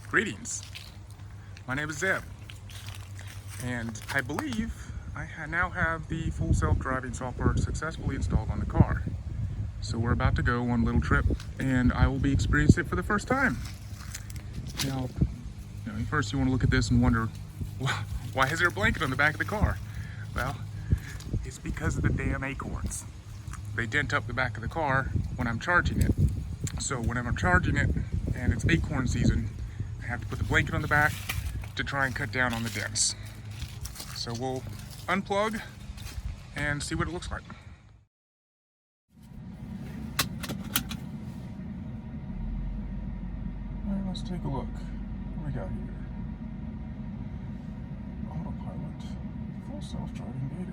Greetings, my name is Zeb, and I believe I now have the full self-driving software successfully installed on the car. So we're about to go on a little trip, and I will be experiencing it for the first time. Now, first you want to look at this and wonder, why is there a blanket on the back of the car? Well, it's because of the damn acorns. They dent up the back of the car when I'm charging it. So whenever I'm charging it and it's acorn season, I have to put the blanket on the back to try and cut down on the dents. So we'll unplug and see what it looks like. All right, let's take a look. What do we got here? Autopilot, full self-driving beta.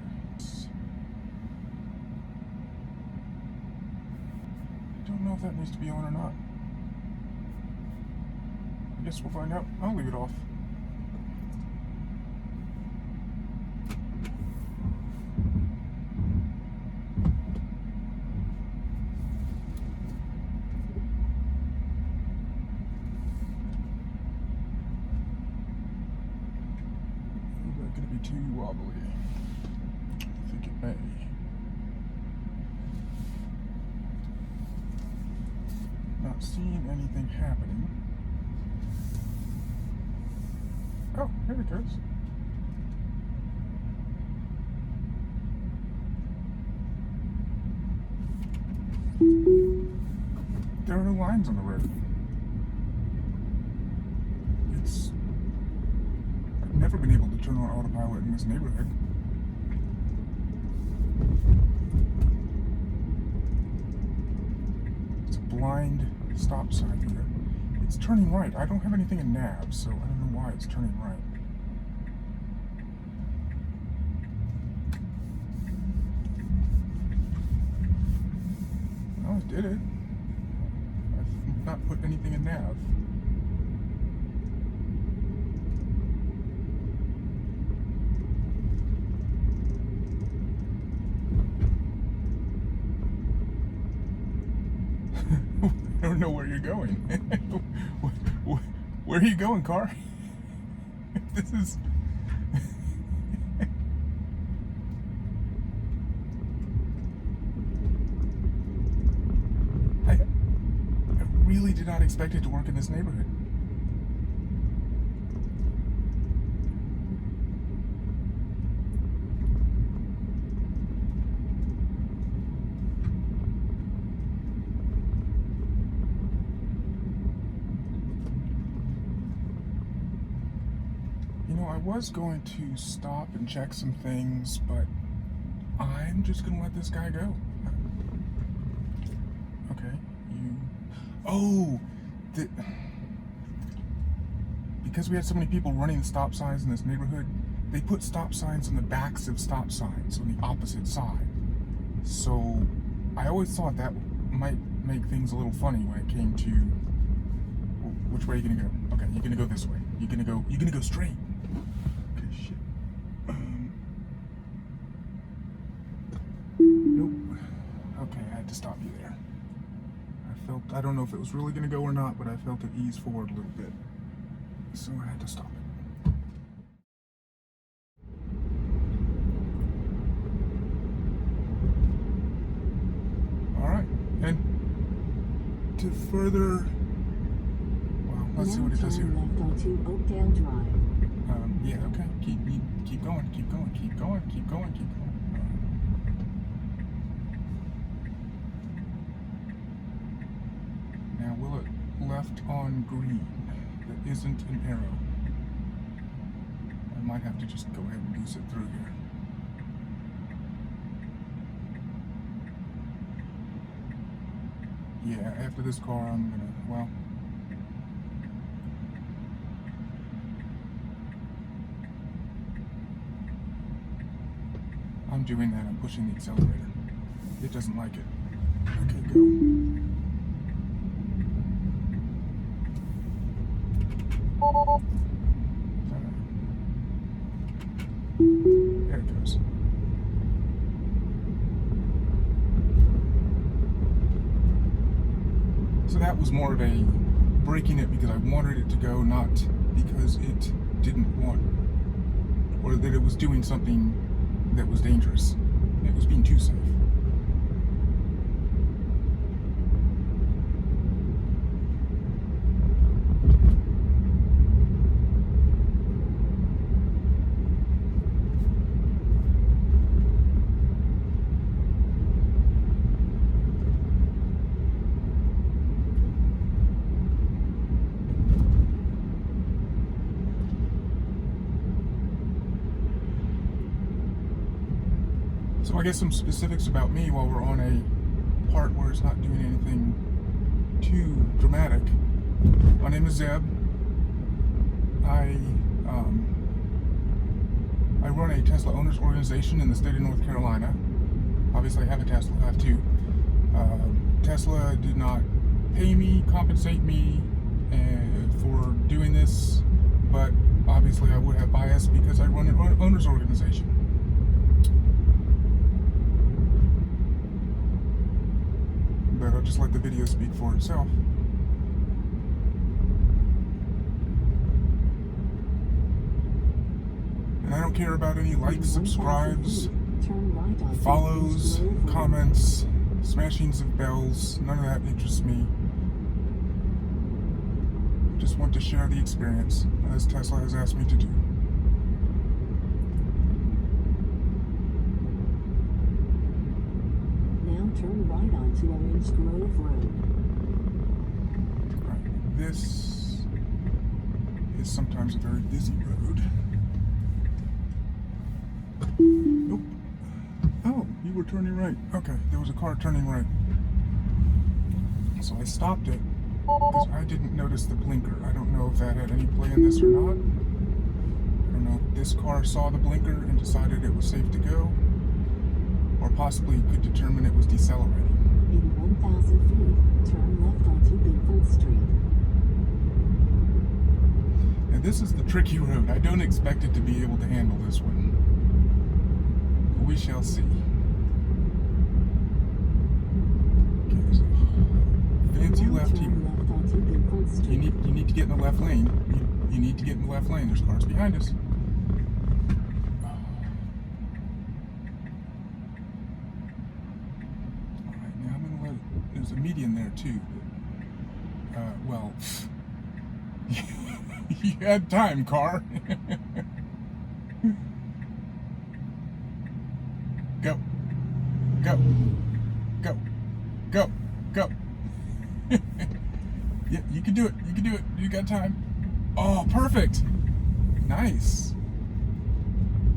I don't know if that needs to be on or not. I guess we'll find out. I'll leave it off. Is that going to be too wobbly? I think it may. Not seeing anything happening. Oh, here it goes. There are no lines on the road. I've never been able to turn on autopilot in this neighborhood. It's a blind stop sign here. It's turning right. I don't have anything in nav, so I don't know why it's turning right. Oh, it did it. I've not put anything in nav. I don't know where you're going. Where are you going, car? This is... I really did not expect it to work in this neighborhood. I was going to stop and check some things, but I'm just gonna let this guy go. Okay, because we had so many people running the stop signs in this neighborhood, they put stop signs on the backs of stop signs on the opposite side. So I always thought that might make things a little funny when it came to, which way are you gonna go? Okay, you're gonna go this way. You're gonna go straight. Shit. Nope. Okay, I had to stop you there. I don't know if it was really gonna go or not, but I felt it ease forward a little bit. So I had to stop it. Alright, and to further, well, let's see what it does here. Left onto Oakdale Drive. Yeah, okay. Keep going. Now, will it left on green? That isn't an arrow. I might have to just go ahead and goose it through here. Yeah, after this car, I'm gonna, well, I'm doing that. I'm pushing the accelerator. It doesn't like it. Okay, go. There it goes. So that was more of a braking it because I wanted it to go, not because it didn't want, or that it was doing something that was dangerous. It was being too safe. So I guess some specifics about me while we're on a part where it's not doing anything too dramatic. My name is Zeb. I run a Tesla owners organization in the state of North Carolina. Obviously I have a Tesla, I have two. Tesla did not pay me, compensate me for doing this, but obviously I would have bias because I run an owners organization. But I'll just let the video speak for itself. And I don't care about any likes, subscribes, follows, comments, smashings of bells. None of that interests me. I just want to share the experience, as Tesla has asked me to do. Turn right onto Orange Grove Road. Right. This is sometimes a very busy road. Nope. Oh, you were turning right. Okay, there was a car turning right. So I stopped it because I didn't notice the blinker. I don't know if that had any play in this or not. I don't know if this car saw the blinker and decided it was safe to go, or possibly could determine it was decelerating. In 1,000 feet, turn left onto Bedford Street. And this is the tricky road. I don't expect it to be able to handle this one. We shall see. Okay, so fancy left here. Left onto Bedford Street. You need to get in the left lane. You need to get in the left lane. There's cars behind us. There's a median there too. Well, you had time, car. Go, go, go, go, go. Yeah, you can do it. You can do it. You got time. Oh, perfect. Nice.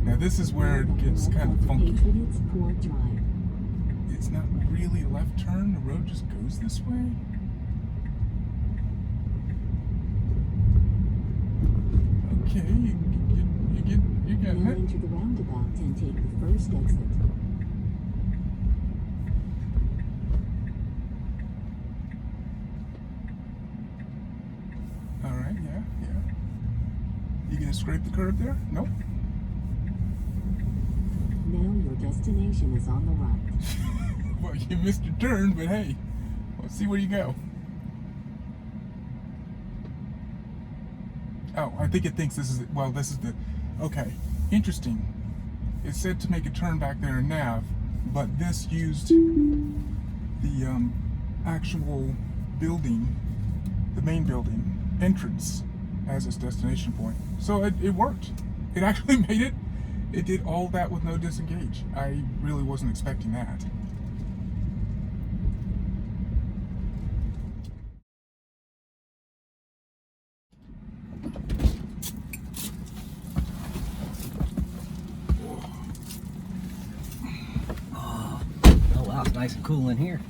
Now this is where it gets kind of funky. It's not really a left turn, the road just goes this way. Okay, you get now it. enter the roundabout and take the first exit. Alright, yeah. You gonna scrape the curb there? Nope. Now your destination is on the right. Well, you missed your turn, but hey, let's see where you go. Oh, I think it thinks this is, well, this is the, okay, interesting. It said to make a turn back there in nav, but this used the actual building, the main building entrance as its destination point. So it worked. It actually made it. It did all that with no disengage. I really wasn't expecting that. Oh wow, it's nice and cool in here.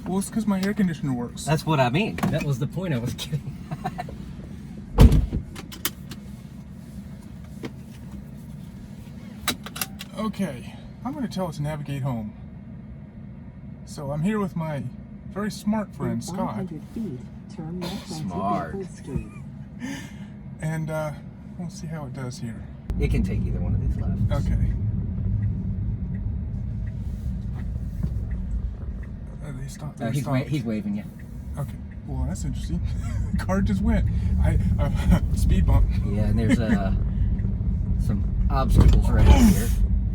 Well, it's because my air conditioner works. That's what I mean. That was the point I was getting. Okay, I'm going to tell it to navigate home. So I'm here with my very smart friend, Scott. 500 feet, turn left Smart. onto Bedford Street. And we'll see how it does here. It can take either one of these lefts. Okay. They stop. He's waving you. Okay. Well, that's interesting. The car just went. Speed bump. Yeah, and there's some obstacles right here.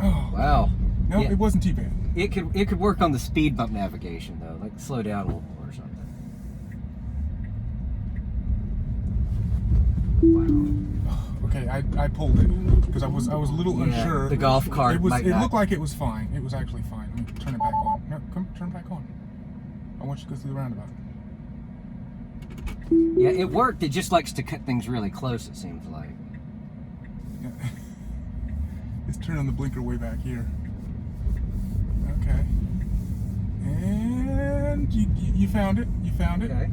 Oh. Wow. No, Yeah. it wasn't too bad. It could work on the speed bump navigation though, like slow down a little more or something. Wow. Okay, I pulled it because I was a little unsure. The golf cart It might not. looked like it was fine. It was actually fine. Let me turn it back on. No, come turn it back on. I want you to go through the roundabout. Yeah, it worked. It just likes to cut things really close. It seems like. Yeah. Let's turn on the blinker way back here. Okay. And you found it. You found it. Okay.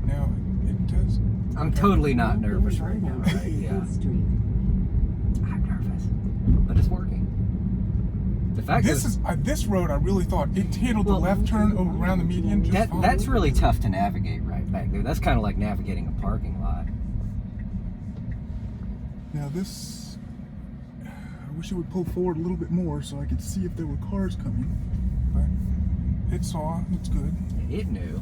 Now it does. I'm okay. totally not nervous right now. Yeah. I'm nervous, but it's working. The fact This is this road. I really thought it handled the left turn around the median just fine. that's really tough to navigate right back there. That's kind of like navigating a parking lot. Now this, I wish it would pull forward a little bit more so I could see if there were cars coming. But it saw. It's good. It knew.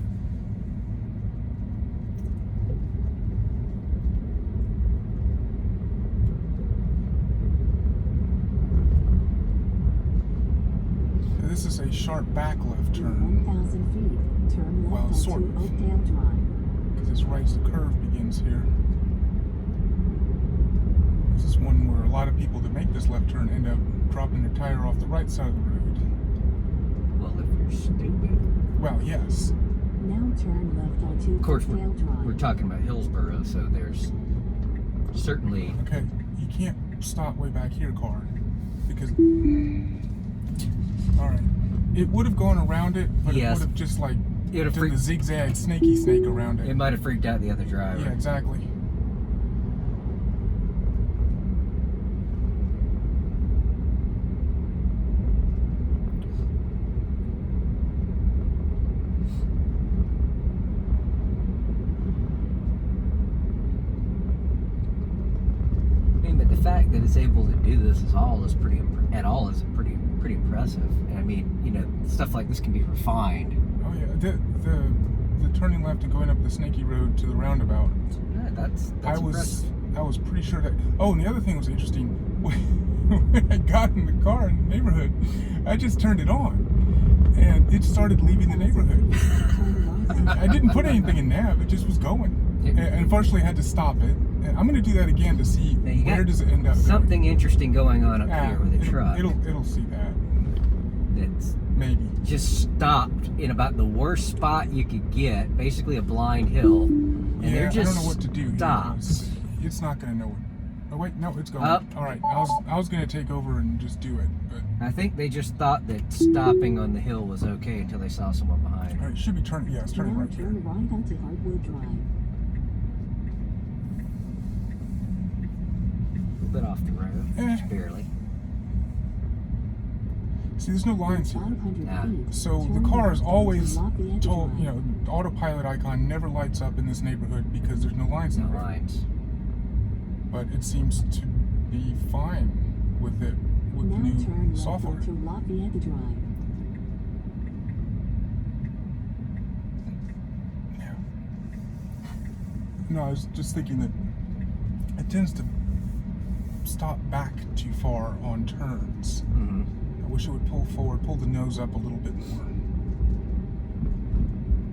This is a sharp back left turn. 1,000 feet. Turn left Well, onto sort of. Oakdale Drive. Because it's right as the curve begins here. This is one where a lot of people that make this left turn end up dropping their tire off the right side of the road. Well, if you're stupid. Well, yes. Now turn left onto Of course, Oakdale Drive. we're talking about Hillsborough, so there's certainly. Okay, you can't stop way back here, car. Because... Alright. It would have gone around it, but Yes. it would have just like It would have done the freaked. zigzag snaky snake around it. It might have freaked out the other driver. Yeah, exactly. I mean, but the fact that it's able to do this is pretty impressive. And I mean, you know, stuff like this can be refined. Oh yeah, the turning left and going up the snaky road to the roundabout. Yeah, that's impressive. I was pretty sure that. Oh, and the other thing was interesting. When I got in the car in the neighborhood, I just turned it on, and it started leaving the neighborhood. I didn't put anything in nav; it just was going. And unfortunately, I had to stop it. And I'm going to do that again to see Now you where got does it end up. something interesting going on up here with the truck. It'll see that. That's Maybe. just stopped in about the worst spot you could get, basically a blind hill, and Yeah, they're just I don't know what to do. stopped. It's not going to know it. Oh wait, no, it's going. Up. All right, I was going to take over and just do it, but I think they just thought that stopping on the hill was okay until they saw someone behind. all right, it should be turning. Yeah, it's turning Now right there. turn right onto Hardwood Drive. A little bit off the road, just barely. See, there's no lines here. 500 Nah. feet. So the Turn car is left always onto Lafayette told, Drive. the autopilot icon never lights up in this neighborhood because there's no lines in No the road. lines. But it seems to be fine with it with the Now new turn left software. onto Lafayette Drive. Yeah. No, I was just thinking that it tends to stop back too far on turns. Mm-hmm. I wish it would pull forward, pull the nose up a little bit more.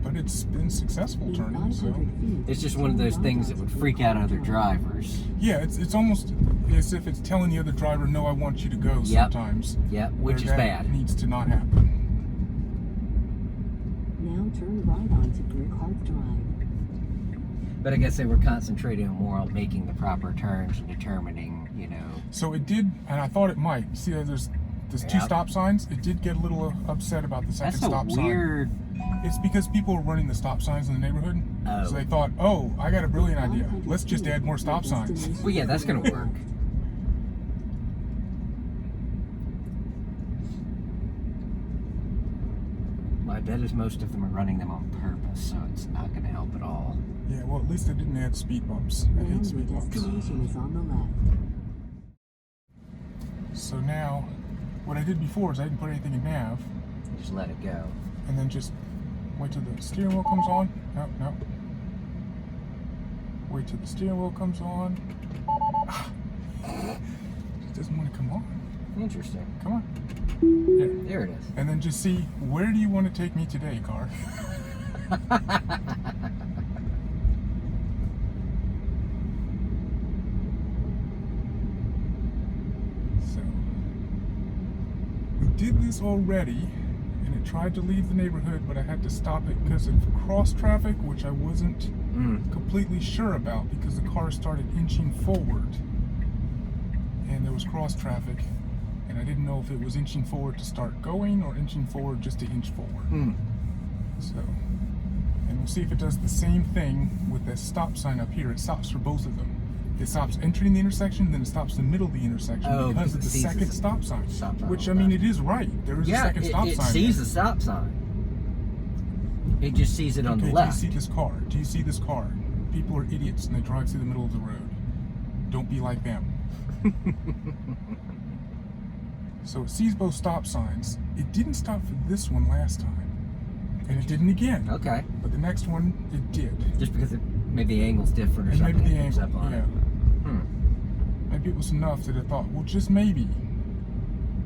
But it's been successful In turning, so 500 feet. It's just one of those things that would freak out other drivers. yeah, it's almost as if it's telling the other driver, "No, I want you to go." Yep. Sometimes, Yep, which where is that bad. Needs to not happen. Now turn right onto Brookhart Drive. But I guess they were concentrating more on making the proper turns and determining, So it did, and I thought it might. See, there's two Yep. stop signs. It did get a little upset about the second that's a stop sign. weird. It's because people were running the stop signs in the neighborhood. Oh. So they thought, oh, I got a brilliant idea. Let's just add more stop signs. Well, yeah, that's gonna work. My bet is most of them are running them on purpose, so it's not going to help at all. Yeah, well, at least they didn't add speed bumps. I Now hate your speed bumps. destination is on the left. So now, what I did before is I didn't put anything in nav, Just let it go. and then just wait till the steering wheel comes on. No, Wait till the steering wheel comes on. It doesn't want to come on. Interesting. Come on. There. There it is. And then just see, where do you want to take me today, car? So, we did this already, and it tried to leave the neighborhood, but I had to stop it because of cross traffic, which I wasn't completely sure about because the car started inching forward, and there was cross traffic. And I didn't know if it was inching forward to start going or inching forward just to inch forward. So, and we'll see if it does the same thing with this stop sign up here. It stops for both of them. It stops entering the intersection, then it stops in the middle of the intersection because of the second stop sign. Which, I mean, it is right. There is a second stop sign. It sees the stop sign. It just sees it on the left. Do you see this car? Do you see this car? People are idiots and they drive through the middle of the road. Don't be like them. So it sees both stop signs. It didn't stop for this one last time. And it didn't again. Okay. But the next one, it did. Just because maybe the angle's different or And something. maybe the it picks angle, up on yeah. it. Maybe it was enough that it thought, well, just maybe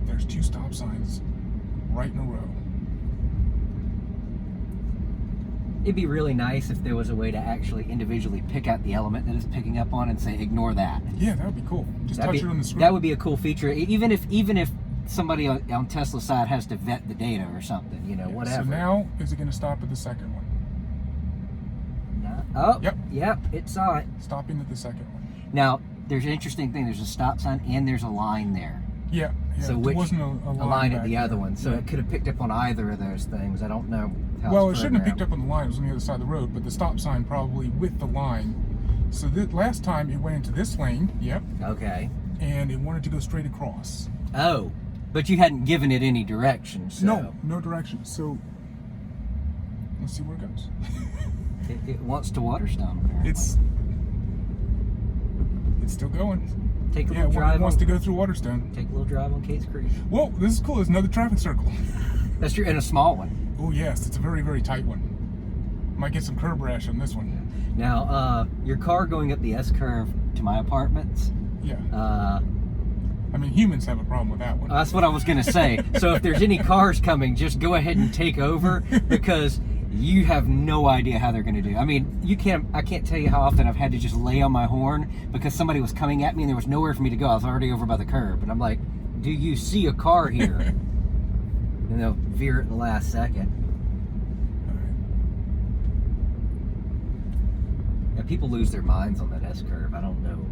there's two stop signs right in a row. It'd be really nice if there was a way to actually individually pick out the element that it's picking up on and say, ignore that. Yeah, that would be cool. Just That'd touch be- it on the screen. That would be a cool feature. Even if somebody on Tesla's side has to vet the data or something, Yeah, whatever. So now, is it going to stop at the second one? No. Oh, Yep. It saw it. Stopping at the second one. Now, there's an interesting thing. There's a stop sign and there's a line there. Yeah. So there which wasn't a line at back the other there. one. So Yeah. it could have picked up on either of those things. I don't know how Well, it it's shouldn't have picked programmed. up on the line. It was on the other side of the road, but the stop sign probably with the line. So last time it went into this lane, Okay. and it wanted to go straight across. Oh, but you hadn't given it any direction, so... No direction. So let's see where it goes. It wants to Waterstone, apparently. It's still going. Take a Yeah, little it drive wants on, to go through Waterstone. Take a little drive on Kate's Creek. Whoa, this is cool. There's another traffic circle. That's true, and a small one. Oh yes, it's a very, very tight one. Might get some curb rash on this one. Now, your car going up the S-curve to my apartments, Yeah. I mean, humans have a problem with that one. that's what I was going to say. So if there's any cars coming, just go ahead and take over because you have no idea how they're going to do. I mean, I can't tell you how often I've had to just lay on my horn because somebody was coming at me and there was nowhere for me to go. I was already over by the curb. And I'm like, do you see a car here? And they'll veer it in the last second. Yeah, people lose their minds on that S-curve. I don't know.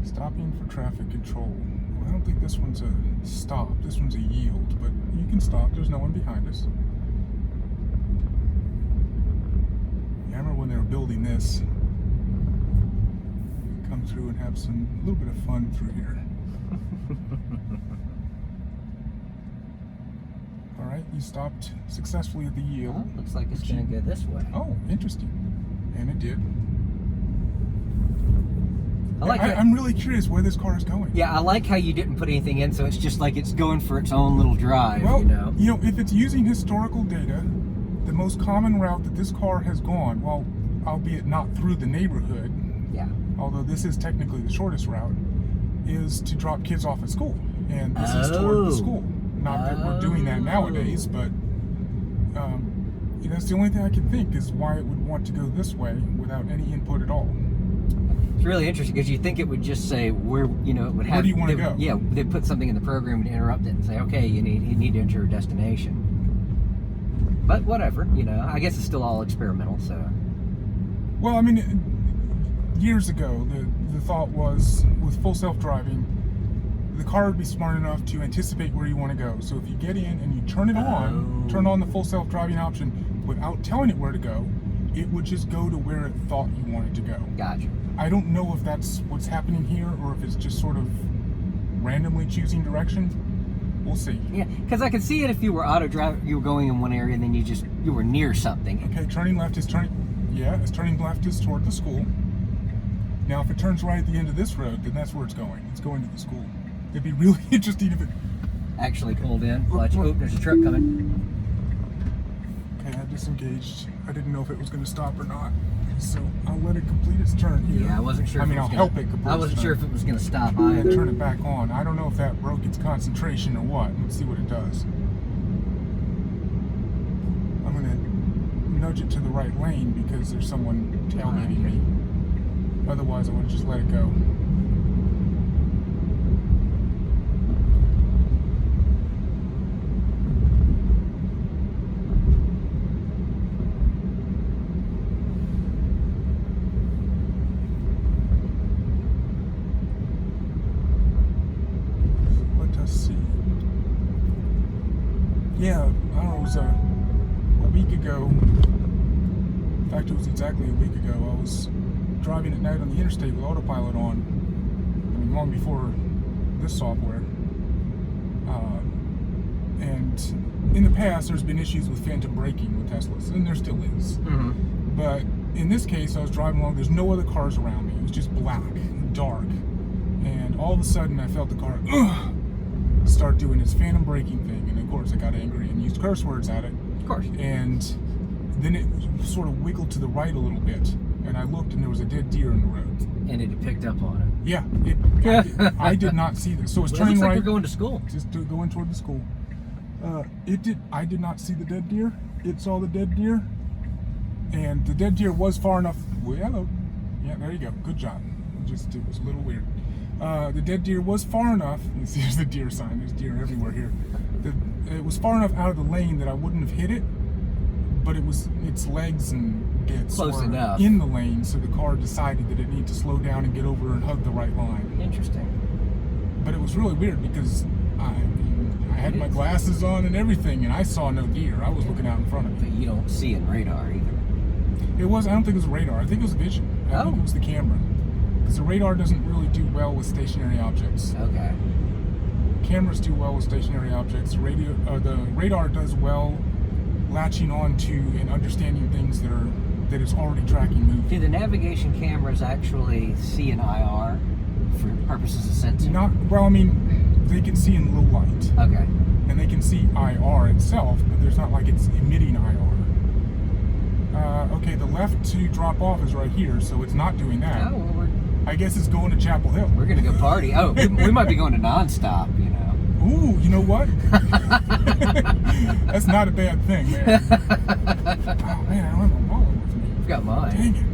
Stopping for traffic control. Well, I don't think this one's a stop. This one's a yield, but you can stop. There's no one behind us. Yeah, I remember when they were building this. Come through and have a little bit of fun through here. All right, you stopped successfully at the yield. Well, looks like it's going to go this way. Oh, interesting. And it did. I'm really curious where this car is going. Yeah, I like how you didn't put anything in, so it's just like it's going for its own little drive, Well, you know? if it's using historical data, the most common route that this car has gone, well, albeit not through the neighborhood, Yeah. although this is technically the shortest route, is to drop kids off at school. And this is toward the school. Not that we're doing that nowadays, but that's the only thing I can think is why it would want to go this way without any input at all. It's really interesting because you think it would just say where, it would have... Where do you want to go? Yeah, they'd put something in the program to interrupt it and say, okay, you need to enter a destination. But whatever, I guess it's still all experimental, so... Well, I mean, years ago, the thought was with full self-driving, the car would be smart enough to anticipate where you want to go. So if you get in and you turn it on, turn on the full self-driving option without telling it where to go, it would just go to where it thought you wanted to go. Gotcha. I don't know if that's what's happening here or if it's just sort of randomly choosing direction. We'll see. Yeah, because I could see it if you were you were going in one area and then you were near something. Okay, turning left is turning left is toward the school. Now, if it turns right at the end of this road, then that's where it's going. It's going to the school. It'd be really interesting if it... Actually pulled in. Watch, there's a truck coming. Okay, I disengaged. I didn't know if it was going to stop or not. So I'll let it complete its turn here. Yeah, I wasn't sure. I mean, I'll help it complete. I wasn't sure if it was gonna stop and either. turn it back on. I don't know if that broke its concentration or what. Let's see what it does. I'm gonna nudge it to the right lane because there's someone tailgating me. Otherwise, I would have just let it go. Let us see. Yeah, I don't know, it was a week ago. In fact, it was exactly a week ago. I was driving at night on the interstate with autopilot on. I mean, long before this software. And in the past, there's been issues with phantom braking with Teslas, and there still is. Mm-hmm. But in this case, I was driving along. There's no other cars around me. It was just black, dark, and all of a sudden, I felt the car start doing its phantom braking thing. And of course, I got angry and used curse words at it. Of course. And then it sort of wiggled to the right a little bit, and I looked, and there was a dead deer in the road. And it picked up on it. Yeah, I did not see this. So it's Well, it turning looks like right. you're going to school. Just going toward the school. I did not see the dead deer. It saw the dead deer, and the dead deer was far enough. Well, hello. Yeah, there you go. Good job. It was a little weird. The dead deer was far enough. You see, there's the deer sign. There's deer everywhere here. It was far enough out of the lane that I wouldn't have hit it, but its legs and bits Close were enough. in the lane, so the car decided that it needed to slow down and get over and hug the right line. Interesting. But it was really weird because I had my glasses on and everything, and I saw no deer. I was looking out in front of But me. you don't see in radar either. I don't think it was radar. I think it was vision. I think it was the camera. Because the radar doesn't really do well with stationary objects. Okay. Cameras do well with stationary objects. The radar does well latching on to and understanding things that it's already tracking moving. Do the navigation cameras actually see an IR for purposes of sensing? They can see in low light. Okay. And they can see IR itself, but there's not like it's emitting IR. Okay, the left to drop off is right here, so it's not doing that. Oh, well, I guess it's going to Chapel Hill. we're going to go party. Oh, we might be going to nonstop, you know. Ooh, you know what? That's not a bad thing, man. Oh, man, I don't have my wallet with me. I've got mine. Dang it.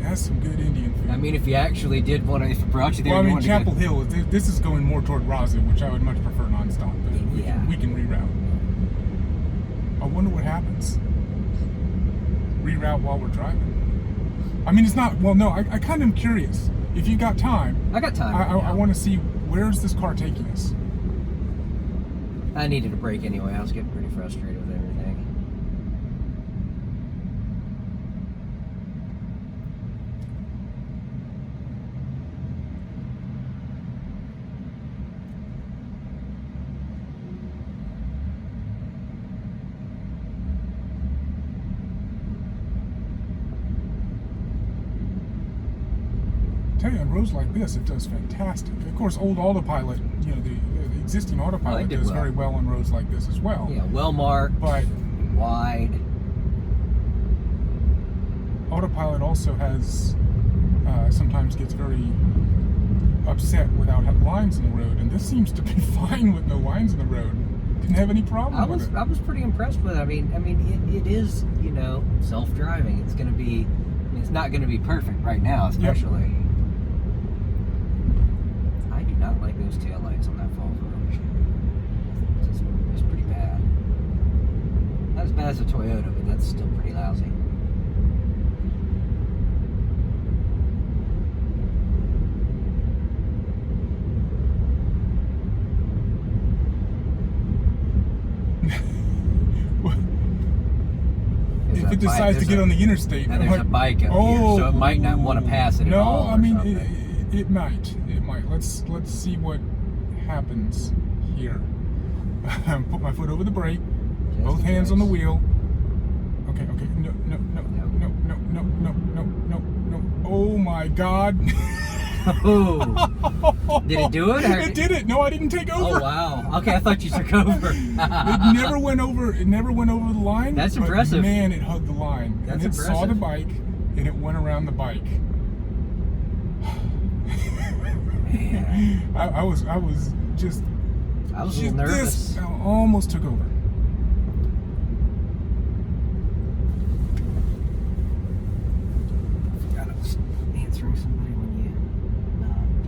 That's some good Indian food. I mean, if you actually did want to, if it brought you there, Well, I you mean, wanted Chapel to go, Hill, this is going more toward Roslyn, which I would much prefer nonstop. But we can reroute. I wonder what happens. Reroute while we're driving. I mean, it's not, well, no, I kind of am curious. If you got time, I got time. I want to see, where's this car taking us? I needed a break anyway. I was getting pretty frustrated with everything. Tell you, on roads like this, it does fantastic. Of course, old autopilot, the existing autopilot did does well. very well on roads like this as well. Yeah, well marked, But wide. autopilot also has sometimes gets very upset without lines in the road, and this seems to be fine with no lines in the road. Didn't have any problem with it. I was pretty impressed with it. I mean, it is, self-driving. It's going to be, it's not going to be perfect right now, especially. I do not like those taillights on that Volvo. It's pretty bad. Not as bad as a Toyota, but that's still pretty lousy. If it decides to get on the interstate, and there's a bike up here, so it might not want to pass it at all. No, I mean it might. It might. Let's see what happens here. Put my foot over the brake, both hands on the wheel. Okay. No. Oh my God! Oh, did it do it? Or- It did it. No, I didn't take over. Oh wow. Okay, I thought you took over. It never went over. It never went over the line. That's but impressive. Man, it hugged the line. That's and it saw the impressive. bike, and it went around the bike. Man, I was just. I was a little nervous. This almost took over. I was answering somebody when you knocked.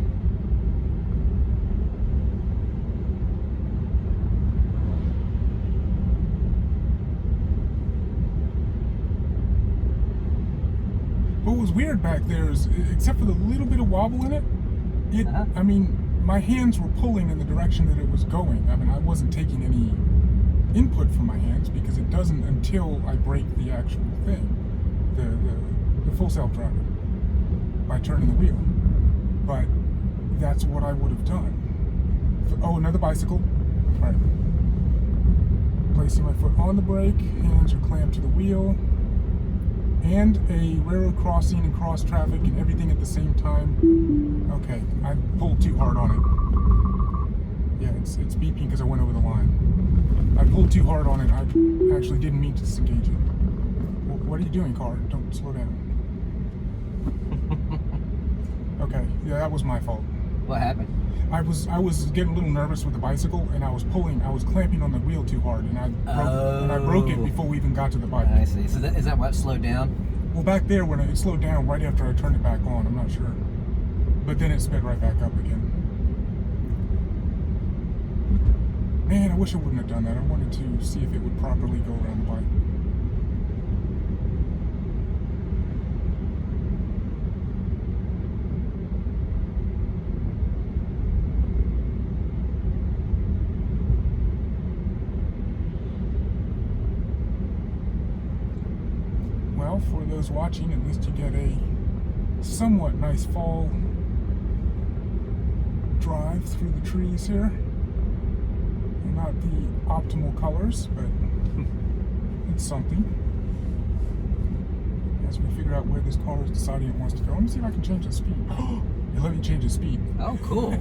What was weird back there is, except for the little bit of wobble in it, Uh-huh. I mean, my hands were pulling in the direction that it was going. I mean, I wasn't taking any input from my hands because it doesn't until I break the actual thing, the full self-driving, by turning the wheel. But that's what I would have done. Oh, another bicycle. All right. Placing my foot on the brake, hands are clamped to the wheel, and a railroad crossing and cross traffic and everything at the same time. Okay, I pulled too hard on it. Yeah, it's beeping because I went over the line. I pulled too hard on it. I actually didn't mean to disengage it. What are you doing, car? Don't slow down. Okay, yeah, that was my fault. What happened? I was getting a little nervous with the bicycle, and I was clamping on the wheel too hard, and I broke it before we even got to the bike. I see. So is that what slowed down? Well, back there when it slowed down right after I turned it back on, I'm not sure, but then it sped right back up again. Man, I wish I wouldn't have done that. I wanted to see if it would properly go around the bike. Well, for those watching, at least you get a somewhat nice fall drive through the trees here. They're not the optimal colors, but it's something. As we figure out where this car is deciding it wants to go. Let me see if I can change the speed. It let me change the speed. Oh, cool.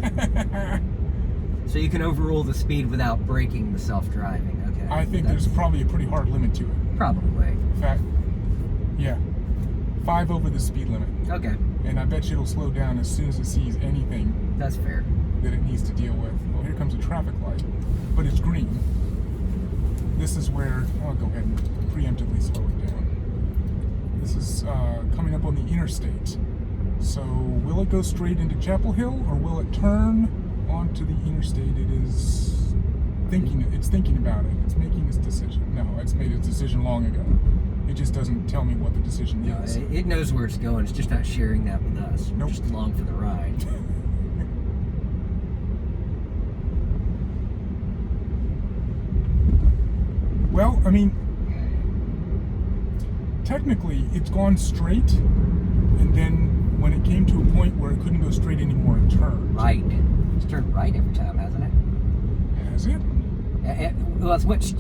So you can overrule the speed without breaking the self-driving. Okay. I think there's probably a pretty hard limit to it. Probably. In fact, yeah, 5 over the speed limit. Okay. And I bet you it'll slow down as soon as it sees anything That's fair. that it needs to deal with. Well, here comes a traffic light, but it's green. This is where I'll go ahead and preemptively slow it down. This is coming up on the interstate. So will it go straight into Chapel Hill, or will it turn onto the interstate? It is thinking. It's thinking about it. It's making its decision. No, it's made its decision long ago. It just doesn't tell me what the decision No, is. it knows where it's going. It's just not sharing that with us. Nope. We're just along for the ride. Well, I mean, technically it's gone straight, and then when it came to a point where it couldn't go straight anymore, it turned. Right. It's turned right every time, hasn't it? Has it? Well,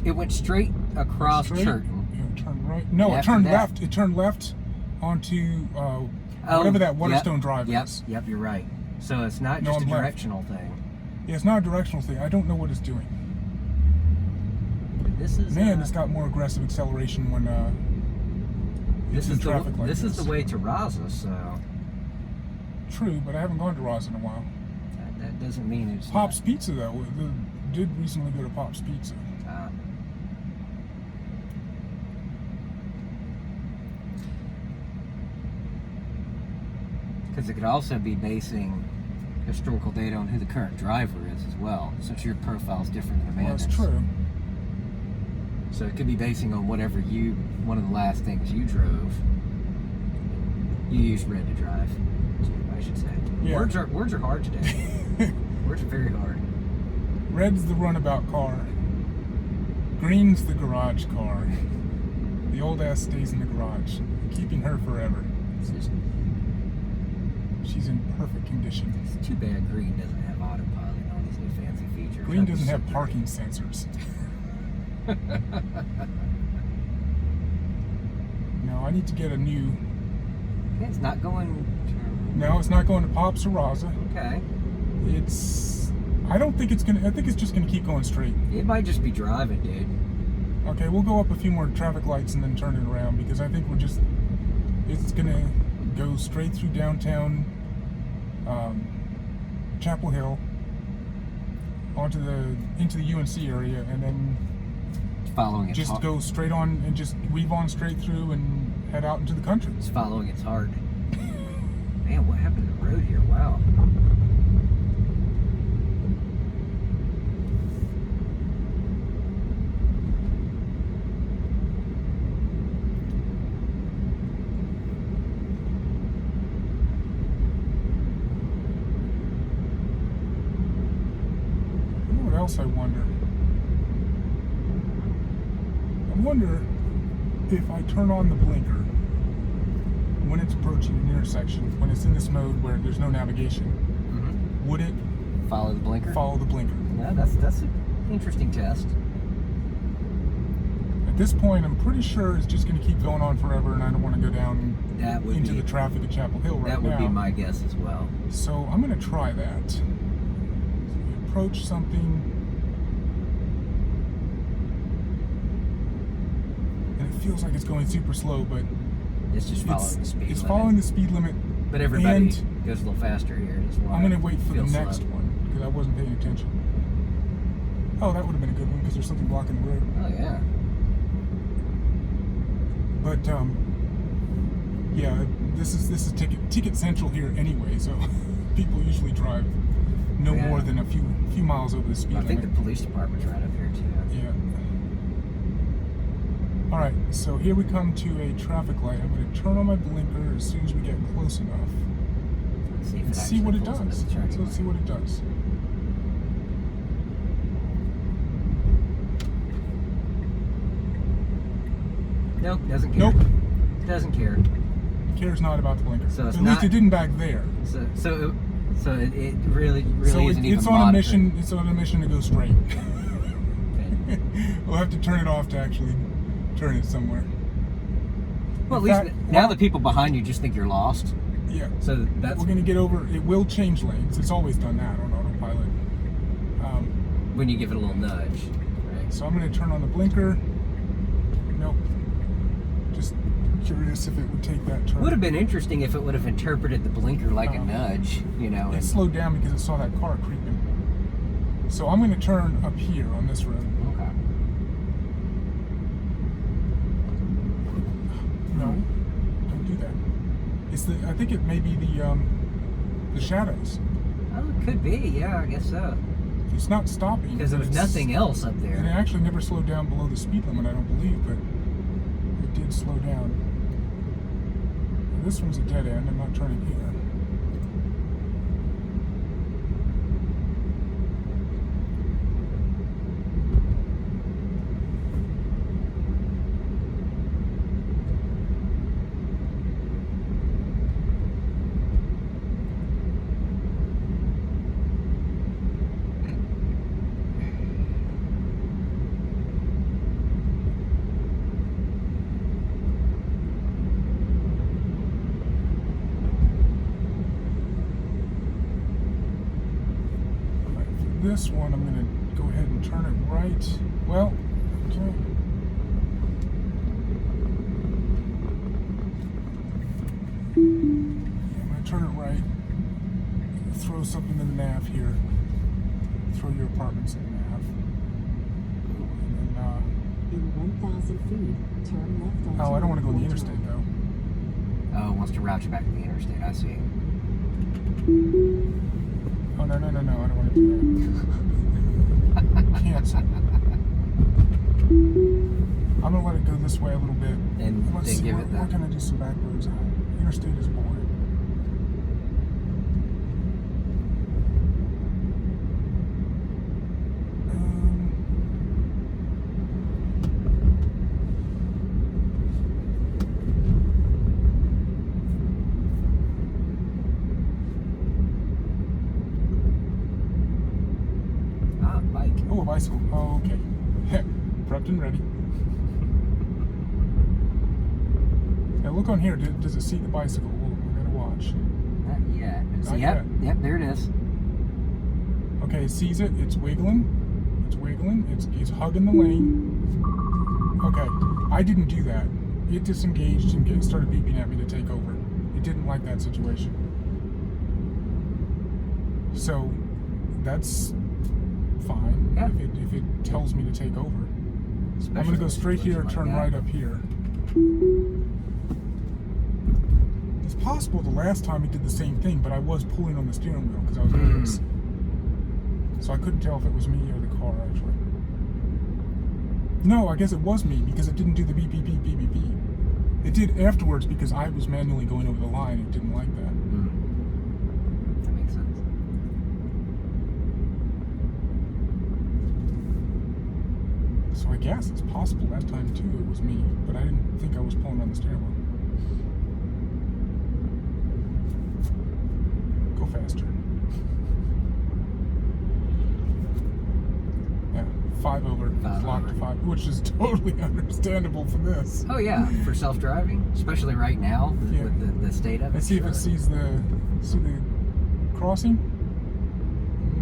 it went straight across Straight? Churton. Yeah, it turned right. No, it After turned that- left. It turned left onto whatever that Waterstone Drive is. Yep, you're right. So it's not No, just a I'm left. directional thing. Yeah, it's not a directional thing. I don't know what it's doing. This is Man, it's got more aggressive acceleration when this it's is in traffic the like this is the way to Raza. So True, but I haven't gone to Ross in a while. that doesn't mean it's Pop's Pizza though. Did recently go to Pop's Pizza. Because it could also be basing historical data on who the current driver is as well, since your profile is different than Well, Amanda's. that's true. So it could be basing on whatever one of the last things you drove. You used red to drive, too, I should say. Yeah. Words are hard today. Words are very hard. Red's the runabout car. Green's the garage car. The old ass stays in the garage, keeping her forever. She's in perfect condition. It's too bad green doesn't have autopilot and all these new fancy features. Green That'd be doesn't so have great. parking sensors. No, I need to get a new. Yeah, it's not going to No, it's not going to Pops or Raza. Okay. I don't think it's gonna. I think it's just gonna keep going straight. It might just be driving, dude. Okay, we'll go up a few more traffic lights and then turn it around because I think it's gonna go straight through downtown Chapel Hill into the UNC area and then Following its just heart. go straight on and just weave on straight through and head out into the country. It's following its heart. Man, what happened to the road here? Wow. What else I wonder? I wonder if I turn on the blinker when it's approaching an intersection, when it's in this mode where there's no navigation, would it Follow the blinker? follow the blinker? Yeah, that's an interesting test. At this point, I'm pretty sure it's just going to keep going on forever, and I don't want to go down That would into be the traffic at Chapel Hill right that would now. be my guess as well. So I'm going to try that. So we approach something, and it feels like it's going super slow, but It's just following the speed it's limit. following the speed limit. But everybody and goes a little faster here. Is why I'm going to wait it for the feels next slow. one because I wasn't paying attention. Oh, that would have been a good one because there's something blocking the road. Oh yeah. But yeah, this is ticket central here anyway, so people usually drive no Yeah. more than a few miles over the speed I think limit. the police department's right up here too. Yeah. All right, so here we come to a traffic light. I'm going to turn on my blinker as soon as we get close enough Let's see if and it see actually what it pulls into does. the turning So let's see lane. what it does. Nope, doesn't care. Nope, Doesn't care. cares not about the blinker. So it's At least not- it didn't back there. So it really So isn't even it's on a monitoring. mission. It's on a mission to go straight. Okay. We'll have to turn it off to actually turn it somewhere. Well, at In least fact, now the people behind you just think you're lost. Yeah. So that's We're gonna get over. It will change lanes. It's always done that on autopilot. when you give it a little nudge. Right? So I'm gonna turn on the blinker. Nope. Just curious if it would take that turn. Would have been interesting if it would have interpreted the blinker like a nudge, you know. It And, slowed down because it saw that car creeping. So I'm gonna turn up here on this road. okay. No, don't do that. It's the. I think it may be the shadows. Oh, it could be. Yeah, I guess so. It's not stopping Because there was it's- nothing else up And it there. actually never slowed down below the speed limit, I don't believe, but it did slow down. This one's a dead end. I'm not turning here. This one, I'm going to go ahead and turn it right. Well, okay. I'm going to turn it right. Throw something in the nav here. Throw your apartments in the nav. And then, In 1,000 feet, turn left onto I don't want to go on the Route interstate though. Oh, it wants to route you back to the interstate. I see. Oh, no, I don't want to do that. Cancel. I'm going to let it go this way a little bit. And Let's then see, give we're it that. going to do some back roads. Interstate is boring. Bike. Oh, a bicycle. Oh, okay. Prepped and ready. Now look on here. Does it see the bicycle? We're going to watch. yet. So, Not yep, there it is. Okay, it sees it. It's wiggling. It's wiggling. It's hugging the lane. Okay, I didn't do that. It disengaged and started beeping at me to take over. It didn't like that situation. So that's fine. Yeah. If it tells me to take over. Especially I'm going to go straight here, like turn that. right up here. It's possible the last time it did the same thing, but I was pulling on the steering wheel because I was nervous. So I couldn't tell if it was me or the car, actually. No, I guess it was me because it didn't do the beep, beep, beep, beep, beep, beep. It did afterwards because I was manually going over the line and it didn't like that. That makes sense. So I guess it's possible that time too it was me, but I didn't think I was pulling on the steering wheel. Go faster. Yeah, 5 over, Five locked to over. 5, which is totally understandable for this. Oh yeah, for self-driving, especially right now Yeah. with the state of it. Let's see if it sees the crossing.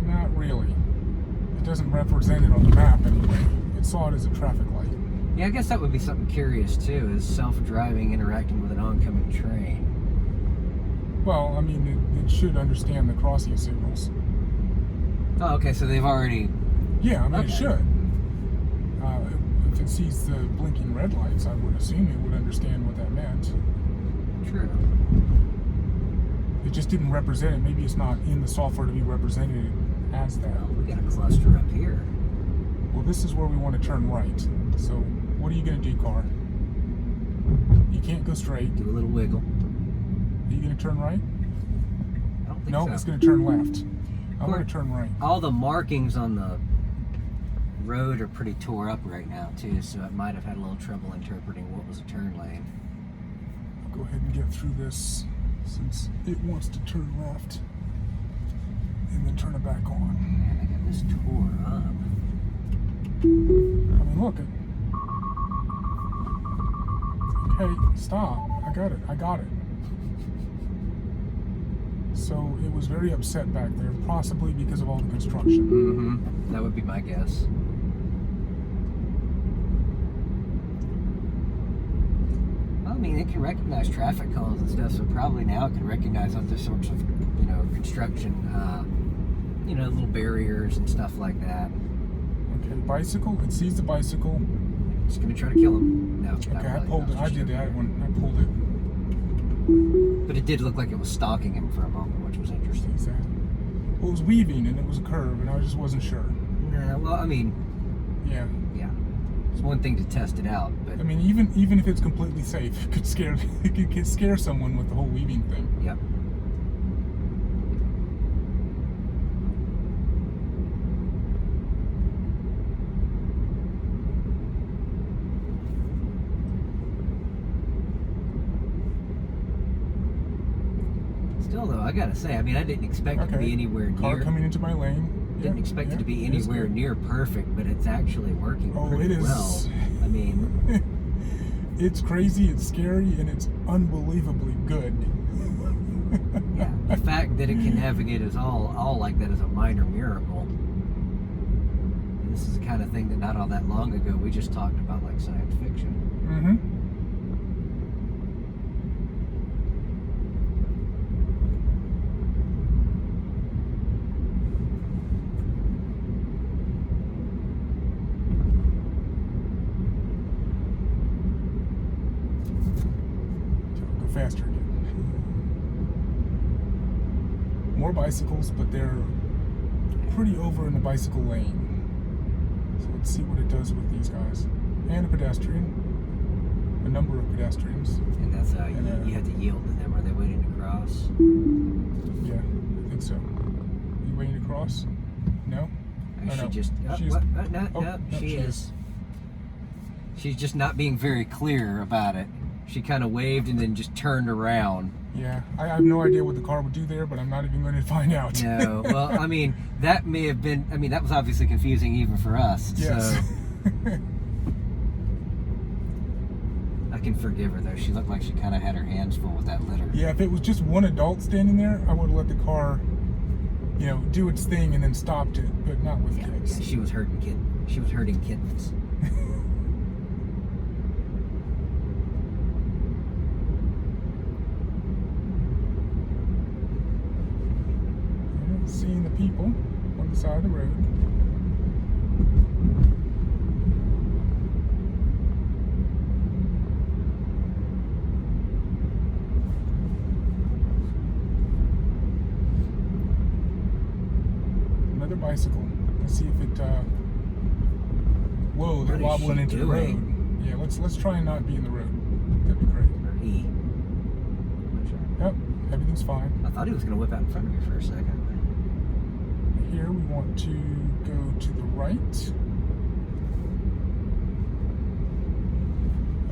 Not really. It doesn't represent it on the map anyway. It saw it as a traffic light. Yeah, I guess that would be something curious too, is self-driving interacting with an oncoming train. Well, I mean, it should understand the crossing signals. Oh, okay, so they've already... Yeah, I mean, it Okay. should. If it sees the blinking red lights, I would assume it would understand what that meant. True. It just didn't represent it. Maybe it's not in the software to be represented as that. Well, we got a cluster up here. Well, this is where we want to turn right. So, what are you going to do, car? You can't go straight. Do a little wiggle. Are you going to turn right? I don't think No, so. it's going to turn left. I'm Or- going to turn right. All the markings on the road are pretty tore up right now too, so it might have had a little trouble interpreting what was a turn lane. I'll go ahead and get through this since it wants to turn left and then turn it back on. Man, I got this tore up. I mean, look. Okay, stop. I got it. I got it. So it was very upset back there, possibly because of all the construction. Mm-hmm. That would be my guess. Well, I mean, it can recognize traffic cones and stuff, so probably now it can recognize other sorts of, construction, little barriers and stuff like that. Okay, bicycle. It sees the bicycle. It's gonna try to kill him. No, not Okay, I really. pulled it. was I just did that joking. one. I pulled it. But it did look like it was stalking him for a moment, which was interesting. Sees that. Well, it was weaving and it was a curve, and I just wasn't sure. Well, I mean, Yeah. yeah, it's one thing to test it out, but I mean, even if it's completely safe, it could scare someone with the whole weaving thing. yep. Still, though, I gotta say, I mean, I didn't expect it to be anywhere Car near. coming into my lane. Didn't Yeah, expect yeah, it to be it is anywhere good. near perfect, but it's actually working Oh, pretty it is. well. I mean, It's crazy, it's scary, and it's unbelievably good. yeah, the fact that it can navigate us all like that is a minor miracle. And this is the kind of thing that not all that long ago we just talked about, like science fiction. Mm-hmm. Go faster again. More bicycles, but they're pretty over in the bicycle lane. So let's see what it does with these guys. And a pedestrian. A number of pedestrians. And that's how And, you have to yield to them. Are they waiting to cross? Yeah, I think so. You waiting to cross? No? Or Oh, she no. just She's- no, oh, no, she is. She's just not being very clear about it. She kind of waved and then just turned around. Yeah, I have no idea what the car would do there, but I'm not even going to find out. No, well, I mean, that may have been. I mean, that was obviously confusing even for us. Yes. So I can forgive her though. She looked like she kind of had her hands full with that litter. Yeah, if it was just one adult standing there, I would have let the car, you know, do its thing and then stopped it, but not with kids. Yeah, she was hurting kittens. Seeing the people on the side of the road. Another bicycle. Let's see if it. Whoa, they're What is wobbling she into the road. doing? Yeah, let's try and not be in the road. That'd be great. He. Yep, everything's fine. I thought he was gonna whip out in front of me for a second. Here we want to go to the right.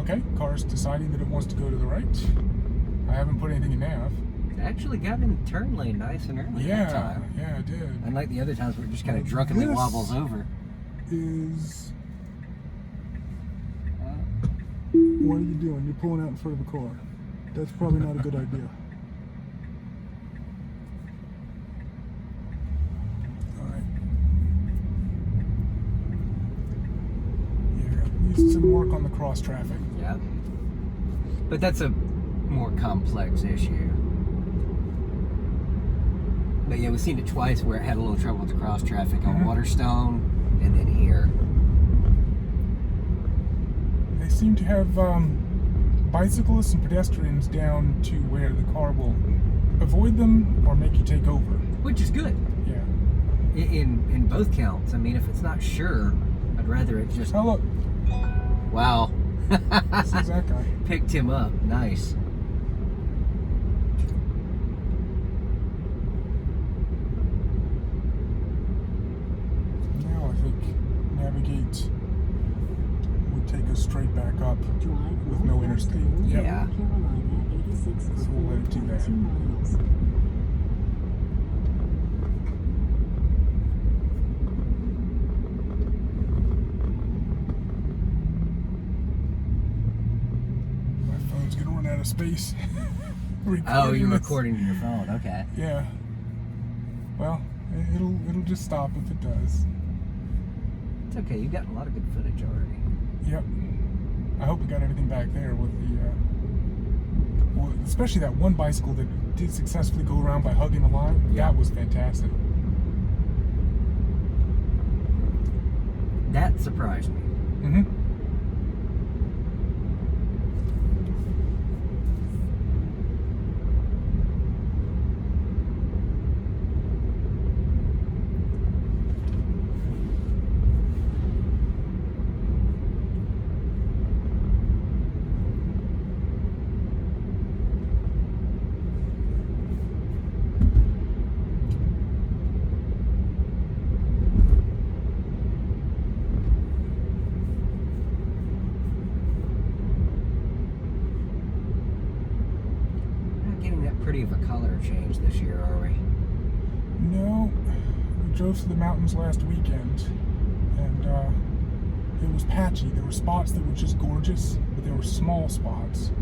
Okay, car's deciding that it wants to go to the right. I haven't put anything in nav. It actually got in the turn lane nice and early that time. Yeah, it did. Unlike the other times where it just kind of drunkenly This wobbles over. Is what are you doing? You're pulling out in front of a car. That's probably not a good idea. Needs some work on the cross traffic. Yeah. But that's a more complex issue. But yeah, we've seen it twice where it had a little trouble with the cross traffic on Waterstone and then here. They seem to have bicyclists and pedestrians down to where the car will avoid them or make you take over. Which is good. Yeah. In both counts. I mean, if it's not sure, I'd rather it just... Oh, look. Wow. This is that guy. Picked him up. Nice. Now I think navigate would take us straight back up Drive with no interstate. Yep. Yeah. Carolina 86 for So we'll let it do that. 4.2 miles. My phone's gonna run out of space. Oh, you're this. recording to your phone. Okay. Yeah. Well, it'll just stop if it does. It's okay. You've gotten a lot of good footage already. Yep. I hope we got everything back there with the, well, especially that one bicycle that did successfully go around by hugging the line. Yeah. That was fantastic. That surprised me. Mm-hmm. Pretty of a color change this year, are we? No, we drove to the mountains last weekend, and it was patchy. There were spots that were just gorgeous, but there were small spots,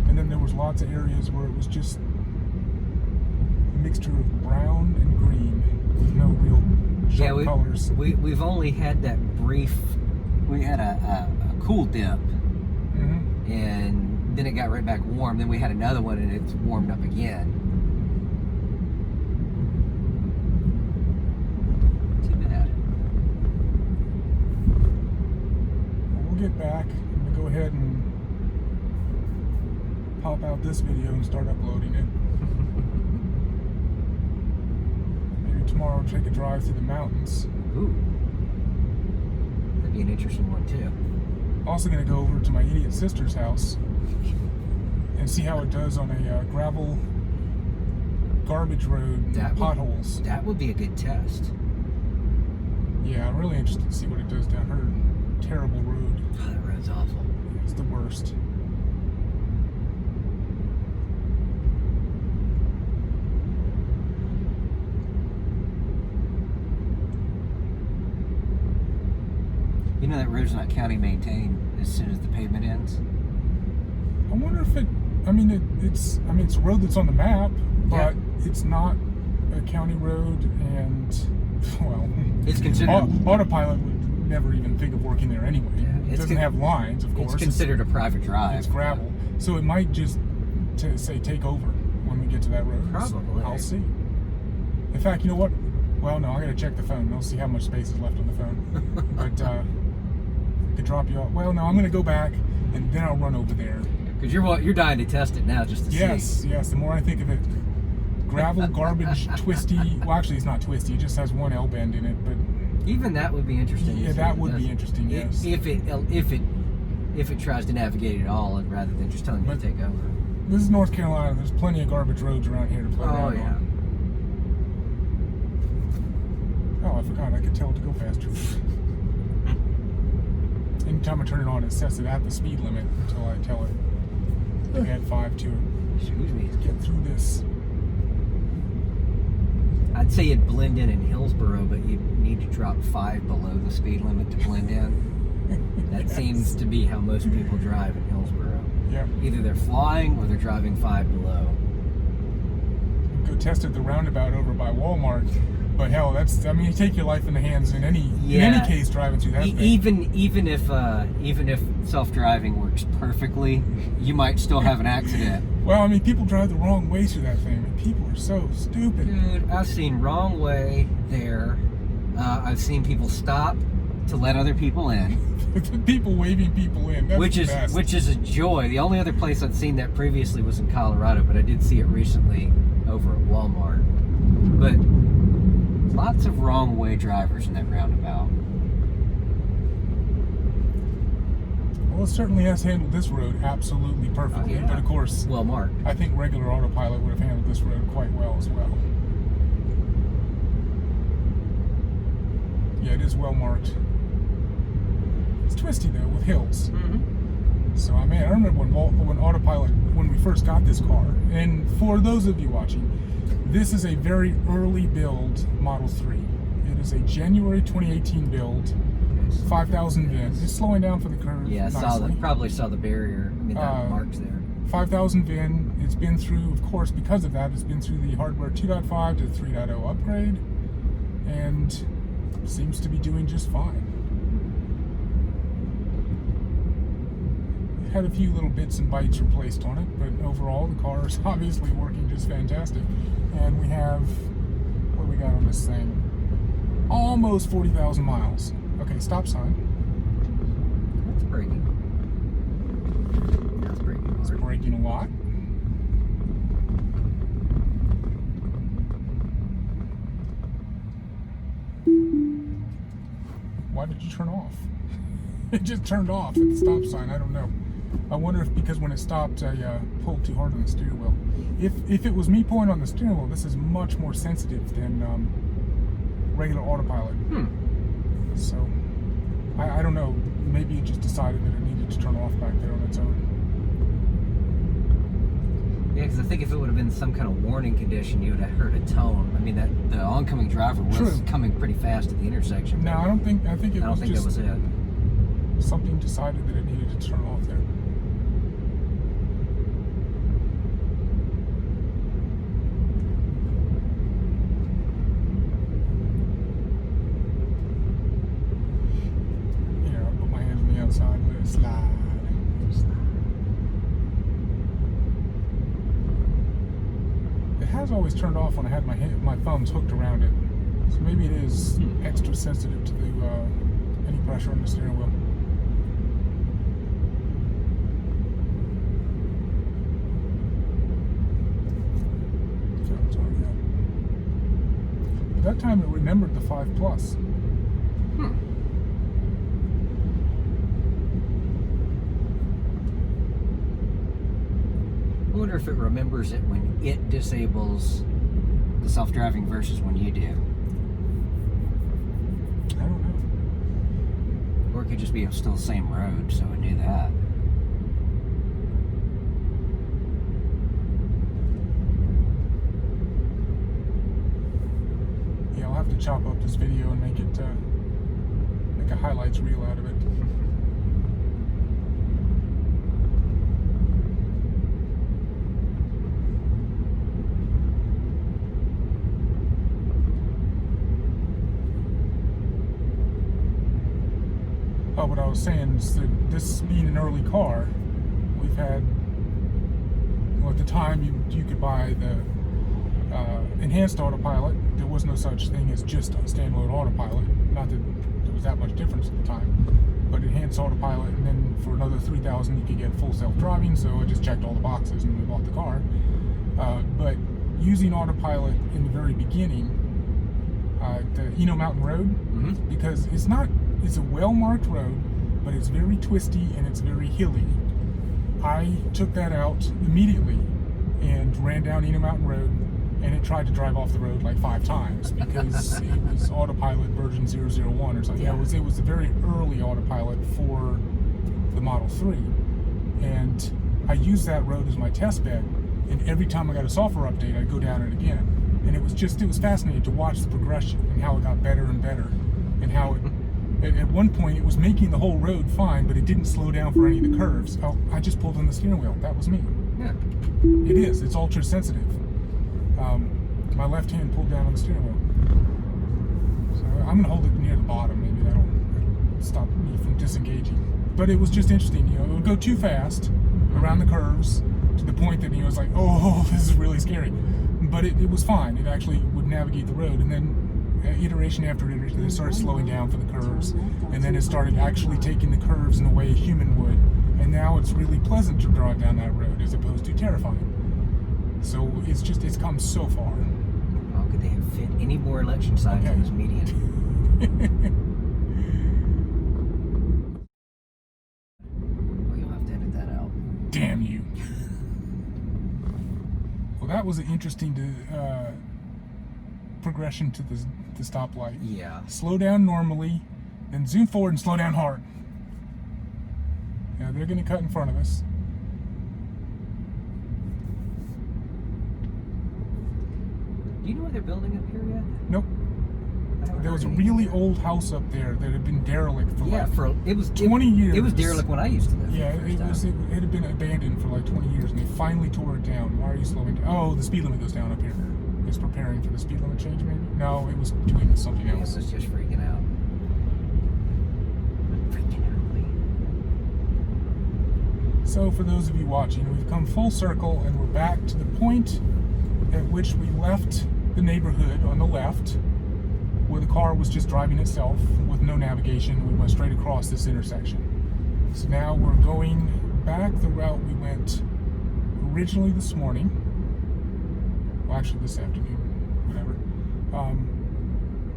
and then there was lots of areas where it was just a mixture of brown and green with no real sharp colors. We've only had that brief. We had a cool dip, and then it got right back warm. Then we had another one, and it's warmed up again. Too bad. We'll get back. I'm gonna go ahead and pop out this video and start uploading it. Maybe tomorrow take a drive through the mountains. Ooh, that'd be an interesting one too. Also gonna go over to my idiot sister's house and see how it does on a gravel garbage road, potholes. That would be a good test. Yeah, I'm really interested to see what it does down her terrible road. Oh, that road's awful. It's the worst. You know that road's not county maintained as soon as the pavement ends? I wonder if it's a road that's on the map, but it's not a county road, and well, It's considered autopilot would never even think of working there anyway. Yeah, It doesn't have lines, of course. It's considered a private drive. It's gravel, so it might just say take over when we get to that road. Probably. I'll see. In fact, you know what? Well, no, I gotta check the phone. I'll see how much space is left on the phone. But I could drop you off. Well, no, I'm gonna go back and then I'll run over there. Because you're dying to test it now just to see. Yes. The more I think of it, gravel, garbage, twisty. Well, actually, it's not twisty. It just has one L bend in it. But even that would be interesting. yeah, that would be interesting. Yes. If it tries to navigate at all, rather than just telling you to take over. This is North Carolina. There's plenty of garbage roads around here to play around on. Oh, I forgot. I could tell it to go faster. Anytime I turn it on, it sets it at the speed limit until I tell it to add 5 to it. Excuse me. Let's get through this. I'd say it'd blend in Hillsboro, but you need to drop 5 below the speed limit to blend in. That seems to be how most people drive in Hillsboro. Yeah. Either they're flying or they're driving 5 below. Go test at the roundabout over by Walmart. But hell, you take your life in the hands in any case driving through that thing. Even if self-driving works perfectly, you might still have an accident. Well, people drive the wrong way through that thing. People are so stupid. Dude, I've seen wrong way there. I've seen people stop to let other people in. People waving people in. That's which is a joy. The only other place I'd seen that previously was in Colorado, but I did see it recently over at Walmart. But lots of wrong way drivers in that roundabout. Well, it certainly has handled this road absolutely perfectly. Yeah. But of course, well marked. I think regular autopilot would have handled this road quite well as well. Yeah, it is well marked. It's twisty though, with hills. Mm-hmm. So I remember when autopilot, when we first got this car, and for those of you watching, this is a very early build Model 3. It is a January 2018 build, 5,000 VIN. It's slowing down for the curve. Yeah, probably saw the barrier. That marks there. 5,000 VIN. It's been through, of course, because of that, it's been through the hardware 2.5 to 3.0 upgrade, and seems to be doing just fine. Had a few little bits and bytes replaced on it, but overall the car is obviously working just fantastic. And we have, what do we got on this thing? Almost 40,000 miles. Okay, stop sign. That's braking. That's braking. It's braking a lot. Why did you turn off? It just turned off at the stop sign. I don't know. I wonder if because when it stopped, I pulled too hard on the steering wheel. If it was me pulling on the steering wheel, this is much more sensitive than regular autopilot. So I don't know. Maybe it just decided that it needed to turn off back there on its own. Yeah, because I think if it would have been some kind of warning condition, you would have heard a tone. That the oncoming driver was coming pretty fast at the intersection. No, I don't think. I think that was it. Something decided that it needed to turn off there. Here, I'll put my hands on the outside, let it slide. It has always turned off when I had my thumbs hooked around it. So maybe it is extra sensitive to any pressure on the steering wheel. At that time, it remembered the 5 Plus. I wonder if it remembers it when it disables the self-driving versus when you do. I don't know. Or it could just be still the same road, so it knew that. Yeah, I'll have to chop up this video and make a highlights reel out of it. Oh, what I was saying is that this being an early car, we've had, well, at the time you could buy the enhanced autopilot. There was no such thing as just a standalone autopilot. Not that there was that much difference at the time, but enhanced autopilot, and then for another $3,000 you could get full self-driving. So I just checked all the boxes and we bought the car. But using autopilot in the very beginning, the Eno Mountain Road, because it's a well-marked road, but it's very twisty and it's very hilly. I took that out immediately and ran down Eno Mountain Road, and it tried to drive off the road like 5 times because it was autopilot version 001 or something. Yeah. It was a very early autopilot for the Model 3, and I used that road as my test bed, and every time I got a software update, I'd go down it again. And it was fascinating to watch the progression and how it got better and better, and how at one point it was making the whole road fine, but it didn't slow down for any of the curves. Oh, I just pulled on the steering wheel. That was me. Yeah. It is. It's ultra sensitive. My left hand pulled down on the steering wheel. So I'm going to hold it near the bottom. Maybe that'll stop me from disengaging. But it was just interesting. It would go too fast around the curves to the point that it was like, oh, this is really scary. But it was fine. It actually would navigate the road. And then iteration after iteration, it started slowing down for the curves. And then it started actually taking the curves in the way a human would. And now it's really pleasant to drive down that road as opposed to terrifying. So it's come so far. How could they have fit any more election signs on this median? Well, you'll have to edit that out. Damn you. Well, that was an interesting progression to the stoplight. Yeah. Slow down normally, then zoom forward and slow down hard. Yeah, they're going to cut in front of us. Do you know what they're building up here yet? Nope. There was a really old house up there that had been derelict for like 20 years. It was derelict when I used to live. Yeah, it had been abandoned for like 20 years, and they finally tore it down. Why are you slowing down? Oh, the speed limit goes down up here. It's preparing for the speed limit change, maybe? No, it was doing something else. It's just freaking out. So for those of you watching, we've come full circle, and we're back to the point at which we left the neighborhood on the left, where the car was just driving itself with no navigation. We went straight across this intersection. So now we're going back the route we went originally this morning. Well, actually this afternoon, whatever.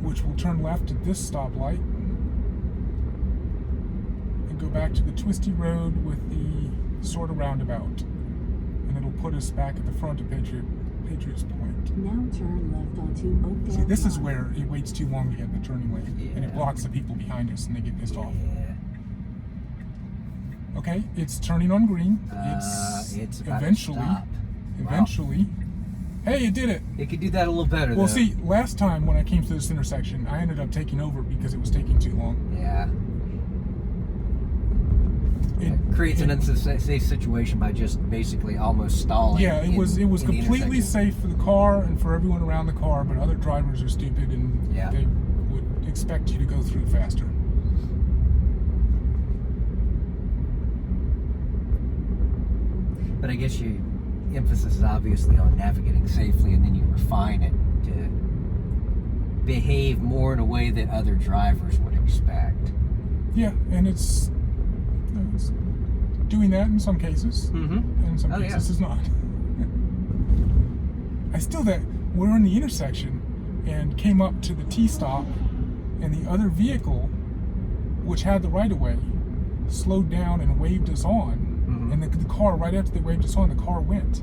Which will turn left at this stoplight and go back to the twisty road with the sort of roundabout. And it'll put us back at the front of Patriots Point. Now turn left onto Oakdale. See, this is Drive. where it waits too long to get in the turning lane, and it blocks the people behind us, and they get pissed off. Yeah. Okay, it's turning on green. It's about to eventually. stop. Eventually. Hey, it did it. It could do that a little better. Well, though. see, last time when I came to this intersection, I ended up taking over because it was taking too long. Yeah. It creates an unsafe situation by just basically almost stalling. Yeah, it was completely safe for the car and for everyone around the car, but other drivers are stupid and they would expect you to go through faster. But I guess your emphasis is obviously on navigating safely, and then you refine it to behave more in a way that other drivers would expect. Yeah, and it's doing that in some cases, and in some cases it's not. We're in the intersection and came up to the T-stop, and the other vehicle, which had the right-of-way, slowed down and waved us on. And the car, right after they waved us on, the car went.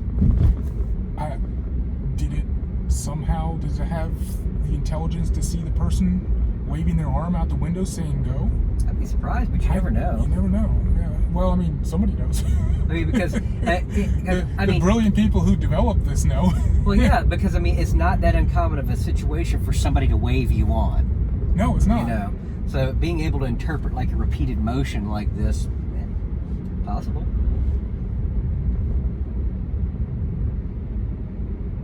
Does it have the intelligence to see the person waving their arm out the window saying go? I'd be surprised, but you never know. You never know, yeah. Well, I mean, somebody knows. I mean, because the brilliant people who developed this know. Well, yeah, because I mean, it's not that uncommon of a situation for somebody to wave you on. No, it's not. You know, so being able to interpret like a repeated motion like this, possible.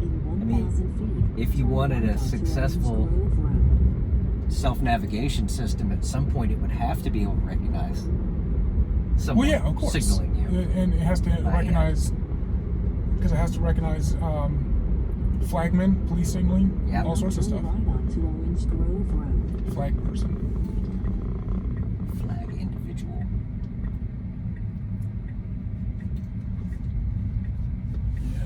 In 1,000 feet, If you turn wanted a left onto successful Elms Grove Road. self-navigation system, at some point it would have to be able to recognize someone Well, yeah, of course. signaling you. And it has to recognize, because it has to recognize flagmen, police signaling, Yep. all sorts of Turn stuff. right onto Orange Grove Road. Flag person. Flag individual. Yeah.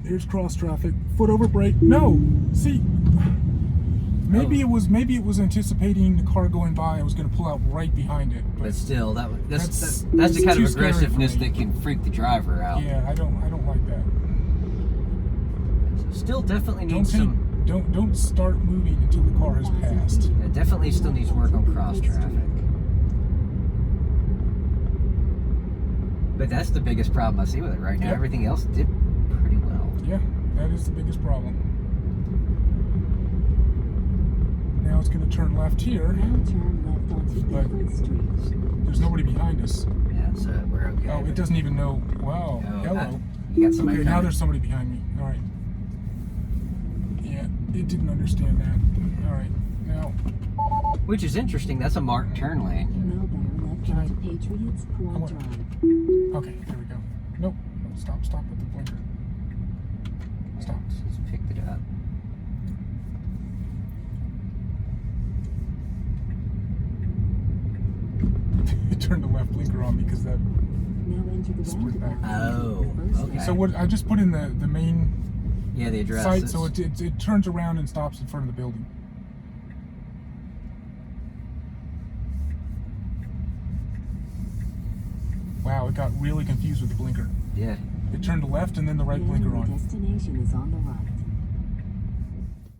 There's cross traffic. Foot over brake. No. See, maybe Oh. it was anticipating the car going by and was going to pull out right behind it. But still, that's That's the kind too of scary for aggressiveness me. that can freak the driver out. Yeah, I don't like that. So still definitely Don't needs some. don't start moving until the car has passed. It definitely still needs work on cross traffic. But that's the biggest problem I see with it right now. Yep. Everything else did pretty well. Yeah, that is the biggest problem. Now it's going to turn left here. Now turn left onto But- Bedford Street. There's nobody behind us. Yeah, so we're okay. Oh, it doesn't even know. Wow. Oh, Hello. you got somebody Okay, now coming. there's somebody behind me. All right. Yeah, it didn't understand that. All right. Now, Which is interesting. That's a marked turn lane. Millburn left Can I- onto Patriots I Point want- Drive. okay, there we go. Nope. No, stop with the blinker. Stop. Just picked it up. It turned the left blinker on me because that. Now enter the Split back. roundabout. Oh, First okay. So what? I just put in the main Yeah, the address. site, is- so it turns around and stops in front of the building. Wow, it got really confused with the blinker. Yeah. It turned left and then the right Now blinker the on. destination is on the right.